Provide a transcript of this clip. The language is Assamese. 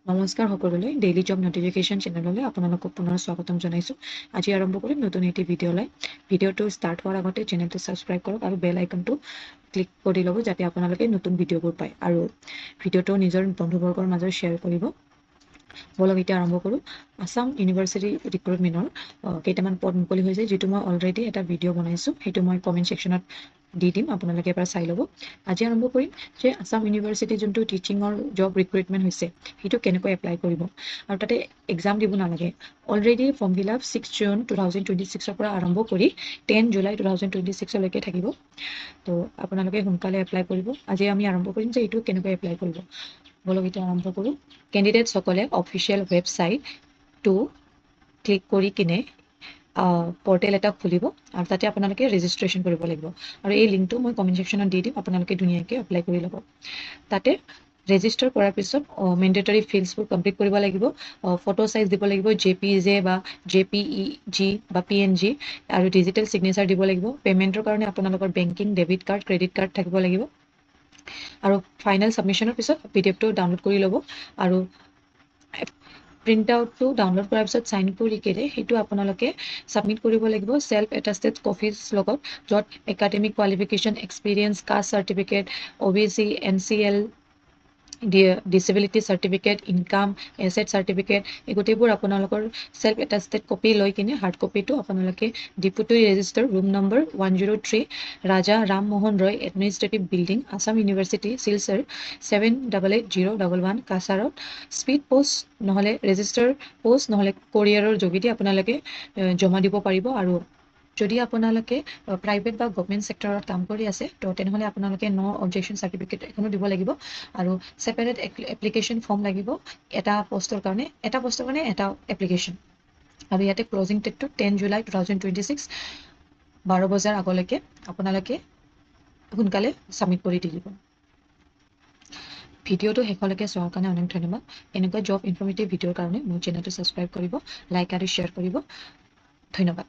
নমস্কাৰ সকলোলৈ ডেইলি জব নটিফিকেশ্যন চেনেললৈ আপোনালোকক পুনৰ স্বাগতম জনাইছোঁ। আজি আৰম্ভ কৰিম নতুন এটি ভিডিঅ'লৈ। ভিডিঅ'টো ষ্টাৰ্ট হোৱাৰ আগতে চেনেলটো ছাবস্ক্ৰাইব কৰক আৰু বেল আইকনটো ক্লিক কৰি ল'ব যাতে আপোনালোকে নতুন ভিডিঅ'বোৰ পায় আৰু ভিডিঅ'টো নিজৰ বন্ধুবৰ্গৰ মাজত শ্বেয়াৰ কৰিব। বলক এতিয়া আৰম্ভ কৰোঁ। আছাম ইউনিভাৰ্চিটি ৰিক্ৰুটমেণ্টৰ কেইটামান পদ মুকলি হৈছে, যিটো মই অলৰেডি এটা ভিডিঅ' বনাইছোঁ, সেইটো মই কমেণ্ট ছেকশ্যনত দি দিম, আপোনালোকে এবাৰ চাই ল'ব। আজি আৰম্ভ কৰিম যে আছাম ইউনিভাৰ্চিটি যোনটো টিচিঙৰ জব ৰিক্ৰুটমেণ্ট হৈছে সেইটো কেনেকৈ এপ্লাই কৰিব আৰু তাতে এক্সাম দিব নালাগে। Already form fill up 6 June 2026 পৰা আৰম্ভ কৰি 10 জুলাই 2026লৈকে থাকিব। তো আপোনালোকে সোনকালে এপ্লাই কৰিব। আজি আমি আৰম্ভ কৰিম যে এইটো কেনেকৈ এপ্লাই কৰিব। বলক এতিয়া আৰম্ভ কৰোঁ। কেণ্ডিডেটসকলে অফিচিয়েল ৱেবছাইটটো ক্লিক কৰি কিনে পৰ্টেল এটা খুলিব আৰু তাতে আপোনালোকে ৰেজিষ্ট্ৰেশ্যন কৰিব লাগিব আৰু এই লিংকটো মই কমেণ্ট ছেকশ্যনত দি দিম, আপোনালোকে ধুনীয়াকৈ এপ্লাই কৰি ল'ব। তাতে ৰেজিষ্টাৰ কৰাৰ পিছত মেণ্ডেটৰী ফিল্ডছবোৰ কমপ্লিট কৰিব লাগিব। ফটো চাইজ দিব লাগিব, JPG বা JPEG বা PNG আৰু ডিজিটেল ছিগনেচাৰ দিব লাগিব। পে'মেণ্টৰ কাৰণে আপোনালোকৰ banking, debit card, credit card থাকিব লাগিব আৰু ফাইনেল ছাবমিশ্যনৰ পিছত PDF-টো ডাউনলোড কৰি ল'ব আৰু প্ৰিণ্ট আউটটো ডাউনলোড কৰাৰ পিছত চাইন কৰি কিনে সেইটো আপোনালোকে ছাবমিট কৰিব লাগিব চেল্ফ এটাষ্টেড কপিজ লগত, য'ত academic qualification, experience, caste certificate, OBC, NCL, disability certificate, income, asset certificate, এই গোটেইবোৰ আপোনালোকৰ চেল্ফ এটাষ্টেড কপি লৈ কিনে হাৰ্ড কপিটো আপোনালোকে deputy registrar room number 103 Raja Rammohan Roy administrative building, Assam University, Silchar 788011 কাছাৰত স্পীড পোষ্ট নহ'লে ৰেজিষ্টাৰ পোষ্ট নহ'লে কোৰিয়াৰৰ যোগেদি আপোনালোকে জমা দিব পাৰিব। আৰু যদি আপোনালোকে প্ৰাইভেট বা গভমেণ্ট ছেক্টৰত কাম কৰি আছে তো তেনেহ'লে আপোনালোকে ন অবজেকশ্যন চাৰ্টিফিকেট এখনো দিব লাগিব আৰু ছেপাৰেট এপ্লিকেশ্যন ফৰ্ম লাগিব এটা পষ্টৰ কাৰণে এটা এপ্লিকেশ্যন। আৰু ইয়াতে ক্লজিং ডেটটো 10 জুলাই 2026 12 বজাৰ আগলৈকে আপোনালোকে সোনকালে ছাবমিট কৰি দি দিব। ভিডিঅ'টো শেষলৈকে চোৱাৰ কাৰণে অনেক ধন্যবাদ। এনেকুৱা জব ইনফৰ্মেটিভ ভিডিঅ'ৰ কাৰণে মোৰ চেনেলটো ছাবস্ক্ৰাইব কৰিব, লাইক আৰু শ্বেয়াৰ কৰিব। ধন্যবাদ।